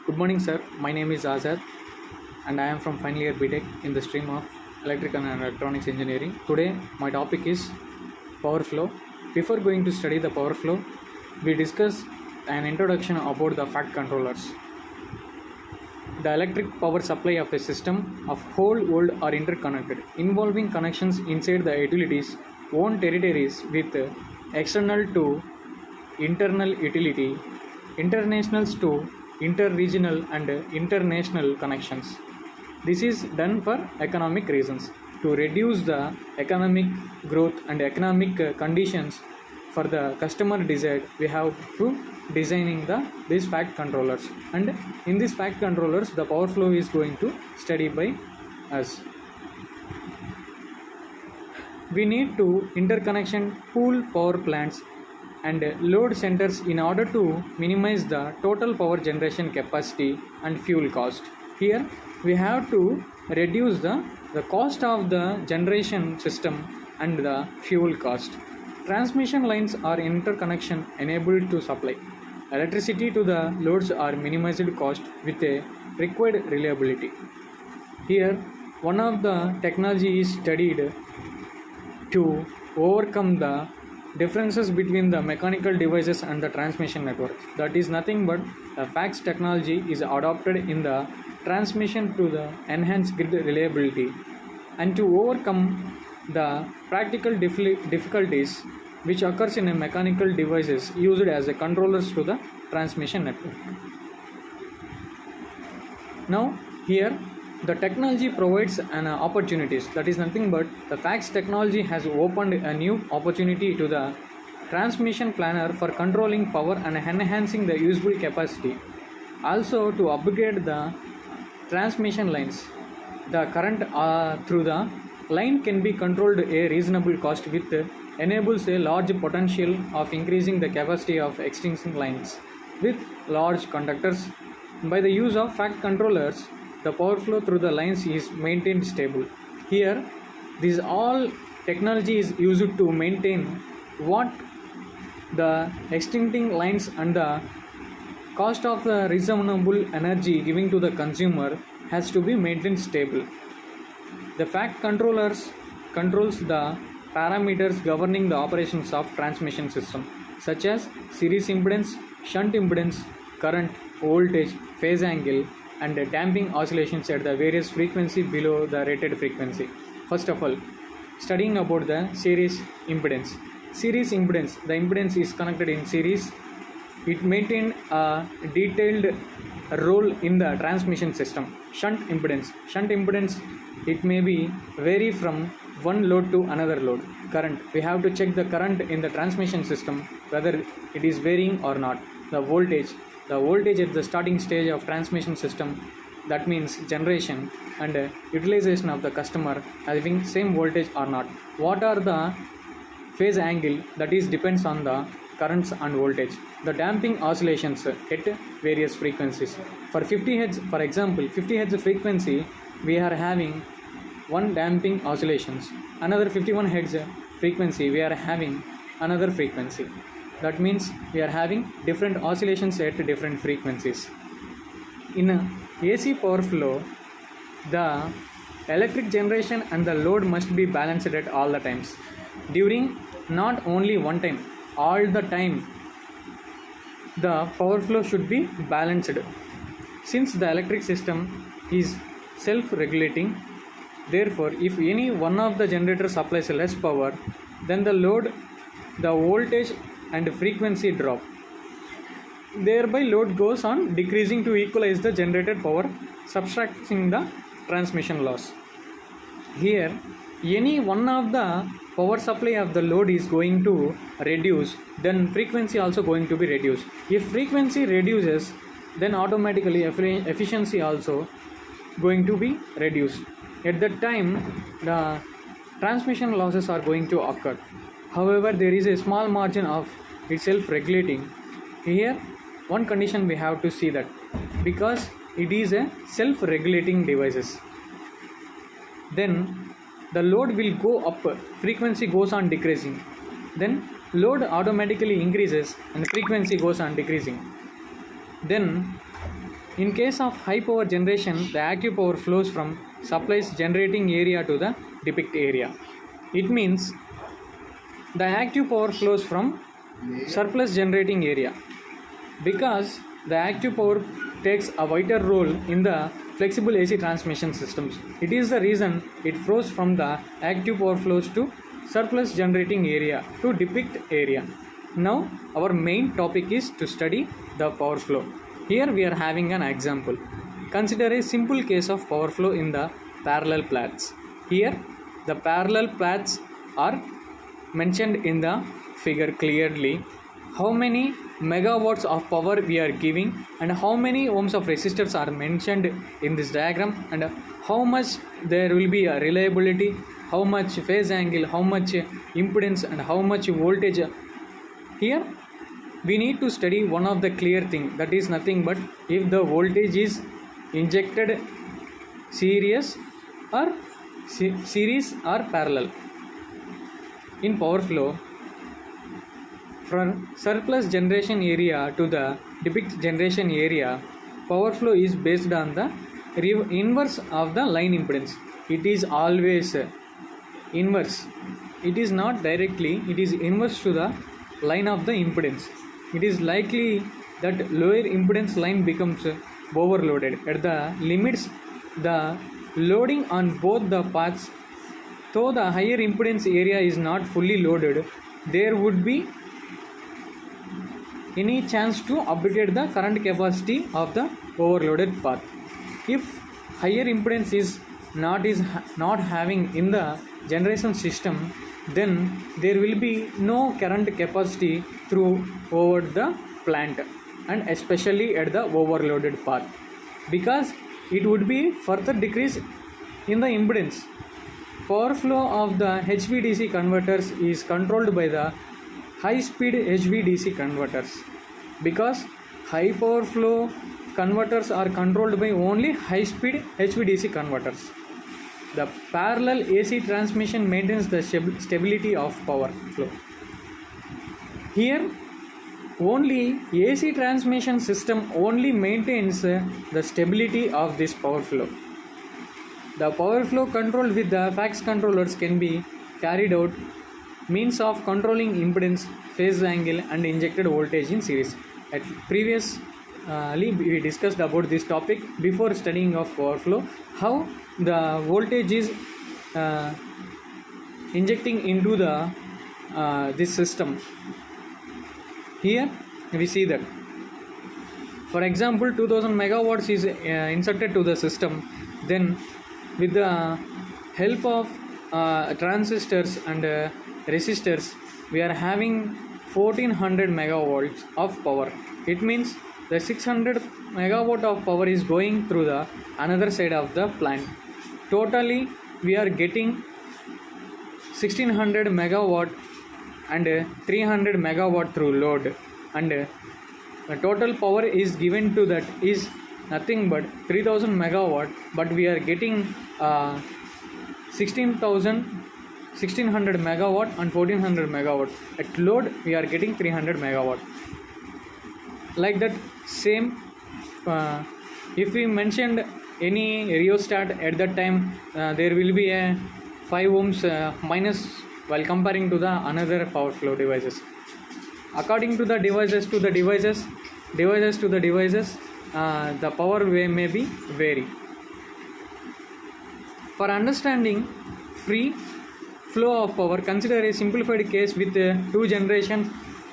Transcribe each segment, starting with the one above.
Good morning, sir. My name is Azad, and I am from final year BTech in the stream of Electrical and Electronics Engineering. Today, my topic is power flow. Before going to study the power flow, we discuss an introduction about the fact controllers. The electric power supply of a system of whole world are interconnected, involving connections inside the utilities' own territories with external to internal utility, internationals to inter-regional and international connections. This is done for economic reasons to reduce the economic growth and economic conditions for the customer desired. We have to designing these fact controllers, and in these fact controllers the power flow is going to study by us. We need to interconnection pool power plants and load centers in order to minimize the total power generation capacity and fuel cost. Here we have to reduce the cost of the generation system and the fuel cost. Transmission lines are interconnection enabled to supply electricity to the loads are minimized cost with a required reliability. Here one of the technology is studied to overcome the differences between the mechanical devices and the transmission network. That is nothing but the fax technology is adopted in the transmission to the enhance grid reliability and to overcome the practical difficulties which occurs in a mechanical devices used as a controllers to the transmission network. Now here the technology provides an opportunities. That is nothing but the fax technology has opened a new opportunity to the transmission planner for controlling power and enhancing the usable capacity. Also to upgrade the transmission lines. The current through the line can be controlled at a reasonable cost with enables a large potential of increasing the capacity of extension lines with large conductors. By the use of fact controllers, the power flow through the lines is maintained stable. Here, this all technology is used to maintain what the extending lines and the cost of the reasonable energy giving to the consumer has to be maintained stable. The fact controllers controls the parameters governing the operations of transmission system such as series impedance, shunt impedance, current, voltage, phase angle, and damping oscillations at the various frequency below the rated frequency. First of all, studying about the series impedance. Series impedance, the impedance is connected in series. It maintains a detailed role in the transmission system. Shunt impedance, it may be vary from one load to another load. Current, we have to check the current in the transmission system whether it is varying or not. The voltage at the starting stage of transmission system, that means generation and utilization of the customer having same voltage or not. What are the phase angle, that is depends on the currents and voltage. The damping oscillations at various frequencies. For 50 Hz, for example, 50 Hz frequency, we are having one damping oscillations. Another 51 Hz frequency, we are having another frequency. That means we are having different oscillations at different frequencies. In a AC power flow, the electric generation and the load must be balanced at all the times. During not only one time, all the time, the power flow should be balanced. Since the electric system is self-regulating, therefore, if any one of the generators supplies less power, then the load, the voltage and frequency drop. Thereby load goes on decreasing to equalize the generated power, subtracting the transmission loss. Here, any one of the power supply of the load is going to reduce, then frequency also going to be reduced. If frequency reduces, then automatically efficiency also going to be reduced. At that time, the transmission losses are going to occur. However, there is a small margin of itself regulating. Here, one condition we have to see that because it is a self-regulating devices, then the load will go up, frequency goes on decreasing. Then load automatically increases and frequency goes on decreasing. Then In case of high power generation, the active power flows from supply's generating area to the depict area. It means the active power flows from surplus generating area because the active power takes a vital role in the flexible AC transmission systems. It is the reason it flows from the active power flows to surplus generating area to depict area. Now our main topic is to study the power flow. Here we are having an example. Consider a simple case of power flow in the parallel plots. Here the parallel plots are mentioned in the figure clearly. How many megawatts of power we are giving and how many ohms of resistors are mentioned in this diagram, and how much there will be a reliability, how much phase angle, how much impedance and how much voltage. Here we need to study one of the clear thing, that is nothing but if the voltage is injected series or parallel. In power flow, from surplus generation area to the depict generation area, power flow is based on the inverse of the line impedance. It is always inverse. It is not directly, it is inverse to the line of the impedance. It is likely that lower impedance line becomes overloaded. At the limits, the loading on both the paths, though the higher impedance area is not fully loaded, there would be any chance to update the current capacity of the overloaded path. If higher impedance is not having in the generation system, then there will be no current capacity through over the plant and especially at the overloaded path, because it would be further decrease in the impedance. Power flow of the HVDC converters is controlled by the high speed HVDC converters, because high power flow converters are controlled by only high speed HVDC converters. The parallel AC transmission maintains the stability of power flow. Here only AC transmission system only maintains the stability of this power flow. The power flow control with the FACS controllers can be carried out means of controlling impedance, phase angle and injected voltage in series. At previously we discussed about this topic before studying of power flow, how the voltage is injecting into the this system. Here we see that, for example, 2000 megawatts is inserted to the system. Then with the help of transistors and resistors, we are having 1400 megawatts of power. It means the 600 megawatt of power is going through the another side of the plant. Totally we are getting 1600 megawatt and 300 megawatt through load, and the total power is given to that is nothing but 3000 megawatt, but we are getting 1600 megawatt and 1400 megawatt. At load we are getting 300 megawatt. Like that same, if we mentioned any rheostat at that time, there will be a 5 ohms minus while comparing to the another power flow devices. According to the devices to the devices, the power may be vary. For understanding free flow of power, consider a simplified case with two generations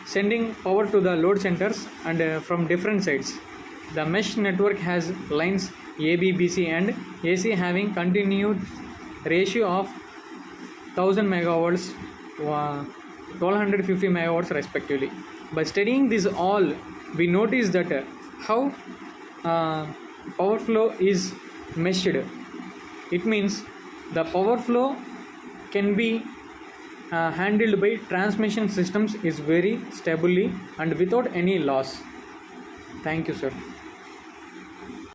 sending power to the load centers and from different sides. The mesh network has lines A, B, B, C and AC having continued ratio of 1000 megawatts, 1250 megawatts respectively. By studying this all, we notice that how power flow is meshed. It means the power flow can be handled by transmission systems is very stably and without any loss. Thank you, sir.